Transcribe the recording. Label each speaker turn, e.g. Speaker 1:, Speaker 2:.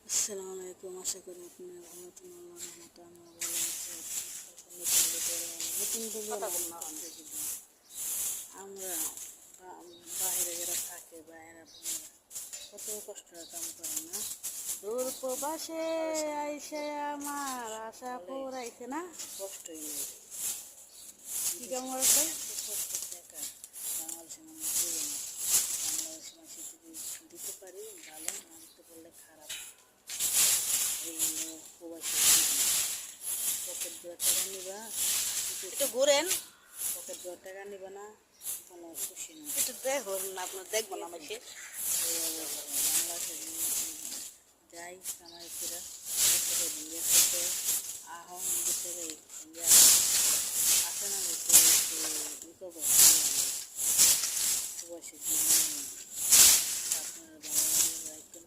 Speaker 1: আসসালামু আলাইকুম। আশা করি আপনারা ভালো আছেন। আল্লাহর রহমতে আমিও ভালো আছি। নতুন ভিডিও আমরা বাইরে যারা থাকে বাইরে কত কষ্ট কাম করে না, দূর প্রবাসে আইসে আমার আশা পুরাইছে না, কষ্টই নেই। কি কাম করতে কষ্ট টাকা বাংলাদেশের মানুষ দেবে না। বাংলাদেশের মানুষ যদি দিতে পারি ভালো, না দিতে পারলে খারাপ। পকেট 2 টাকা নিবা, একটু ঘুরেন, পকেট 2 টাকা নিবা না, কোনো খুশি না। একটু দেখুন না, আপনার দেখবো না আমাকে। বাংলাদেশে যাই কামাই করে আহম দেশে আসে না, প্রবাসী আপনারা ভালো একদম